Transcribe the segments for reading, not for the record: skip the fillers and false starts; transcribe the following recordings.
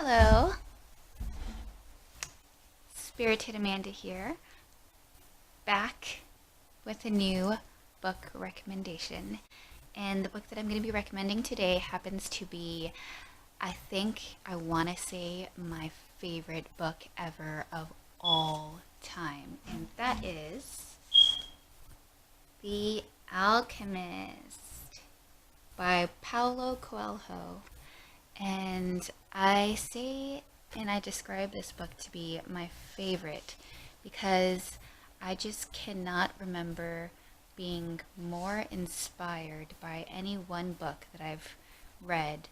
Hello, Spirited Amanda here, back with a new book recommendation. And the book that I'm going to be recommending today happens to be, I want to say, my favorite book ever of all time. And that is The Alchemist by Paulo Coelho. And I describe this book to be my favorite because I just cannot remember being more inspired by any one book that I've read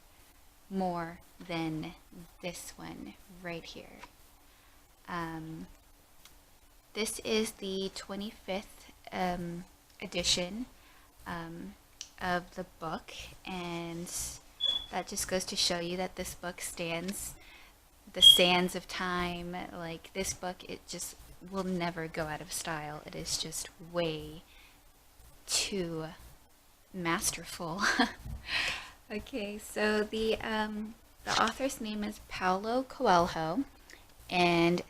more than this one right here. This is the 25th edition of the book, and that just goes to show you that this book stands the sands of time. Like, this book, it just will never go out of style. It is just way too masterful. Okay, so the author's name is Paulo Coelho, and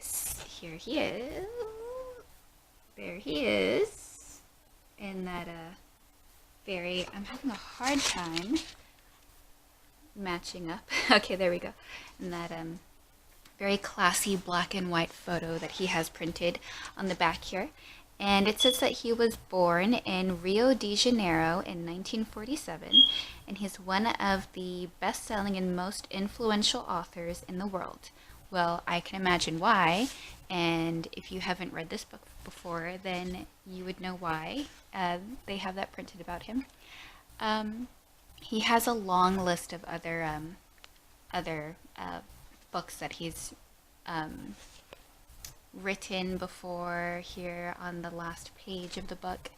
here he is. There he is. In that I'm having a hard time matching up. Okay, there we go. And that very classy black and white photo that he has printed on the back here. And it says that he was born in Rio de Janeiro in 1947, and he's one of the best-selling and most influential authors in the world. Well, I can imagine why, and if you haven't read this book before, then you would know why. They have that printed about him. He has a long list of other books that he's written before here on the last page of the book.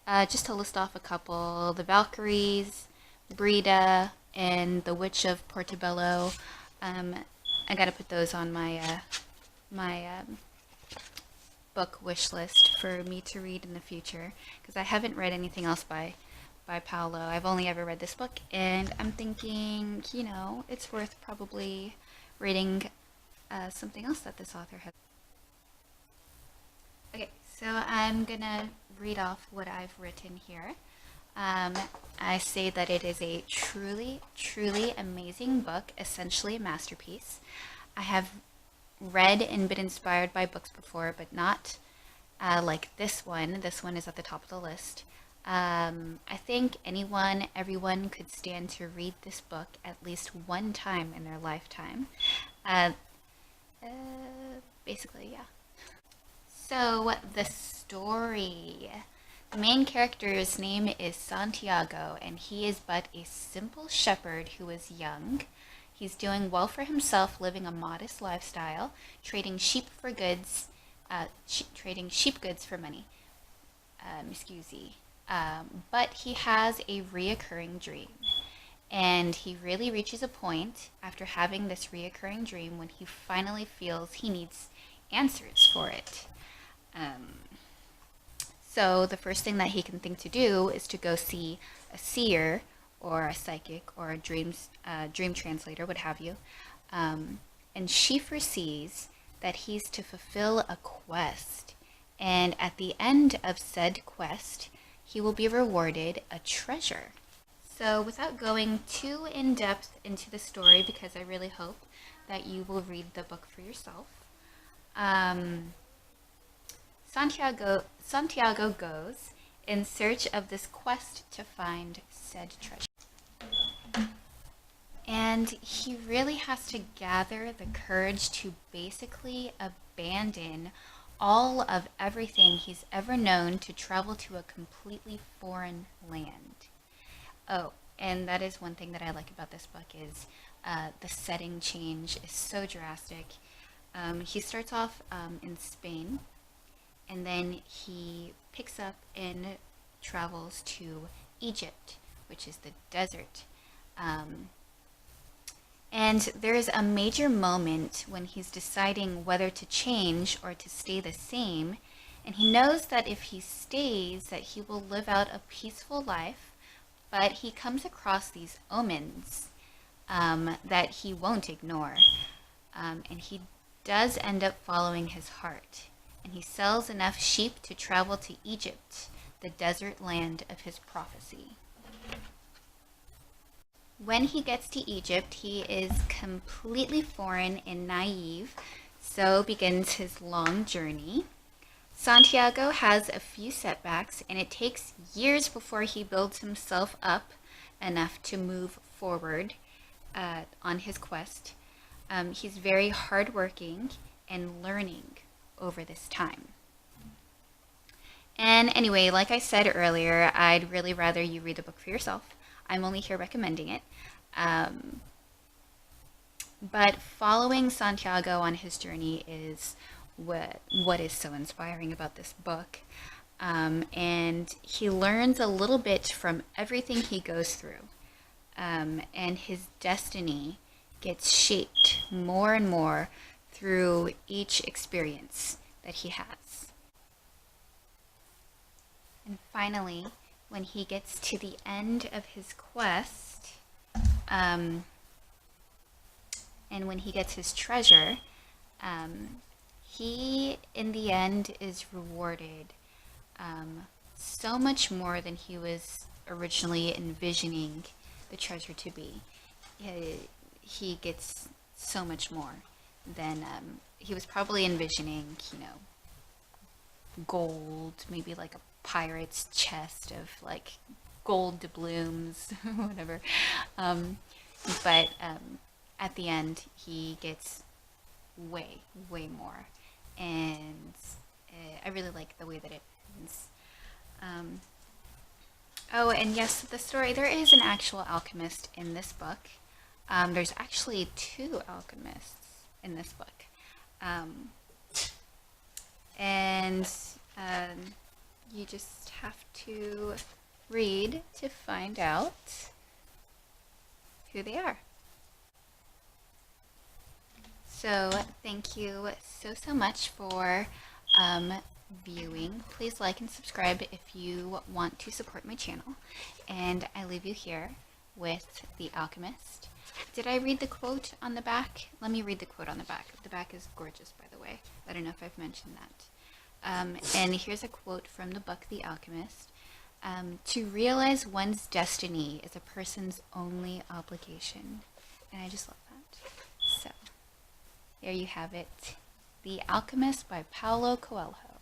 Just to list off a couple: The Valkyries, Brida, and The Witch of Portobello. I gotta put those on my book wish list for me to read in the future, because I haven't read anything else by Paulo. I've only ever read this book, and I'm thinking, it's worth probably reading something else that this author has. Okay, so I'm gonna read off what I've written here. I say that it is a truly, truly amazing book, essentially a masterpiece. I have read and been inspired by books before, but not like this one. This one is at the top of the list. I think everyone could stand to read this book at least one time in their lifetime. Basically, yeah. So, the story. The main character's name is Santiago, and he is but a simple shepherd who is young. He's doing well for himself, living a modest lifestyle, trading sheep goods for money. But he has a reoccurring dream. And he really reaches a point after having this reoccurring dream when he finally feels he needs answers for it. So the first thing that he can think to do is to go see a seer or a psychic or a dream translator, what have you. And she foresees that he's to fulfill a quest. And at the end of said quest, he will be rewarded a treasure. So without going too in-depth into the story, because I really hope that you will read the book for yourself, Santiago goes in search of this quest to find said treasure. And he really has to gather the courage to basically abandon all of everything he's ever known to travel to a completely foreign land. Oh, and that is one thing that I like about this book is the setting change is so drastic. He starts off in Spain, and then he picks up and travels to Egypt, which is the desert. And there's a major moment when he's deciding whether to change or to stay the same, and he knows that if he stays, that he will live out a peaceful life, but he comes across these omens that he won't ignore. and he does end up following his heart. And he sells enough sheep to travel to Egypt, the desert land of his prophecy. When he gets to Egypt, he is completely foreign and naive, so begins his long journey. Santiago has a few setbacks, and it takes years before he builds himself up enough to move forward on his quest. He's very hardworking and learning over this time. And anyway, like I said earlier, I'd really rather you read the book for yourself. I'm only here recommending it. But following Santiago on his journey is what is so inspiring about this book. And he learns a little bit from everything he goes through. And his destiny gets shaped more and more through each experience that he has. And finally, when he gets to the end of his quest, and when he gets his treasure, he, in the end, is rewarded so much more than he was originally envisioning the treasure to be. He gets so much more than he was probably envisioning, gold, maybe like a pirate's chest of like gold doubloons, whatever. But at the end, he gets way, way more. And I really like the way that it ends. Oh, and yes, the story, there is an actual alchemist in this book. There's actually 2 alchemists in this book. And you just have to read to find out who they are. So thank you so much for viewing. Please like and subscribe if you want to support my channel. And I leave you here with The Alchemist. Did I read the quote on the back? Let me read the quote on the back. The back is gorgeous, by the way. I don't know if I've mentioned that. And here's a quote from the book The Alchemist. To realize one's destiny is a person's only obligation. And I just love that. So, there you have it. The Alchemist by Paulo Coelho.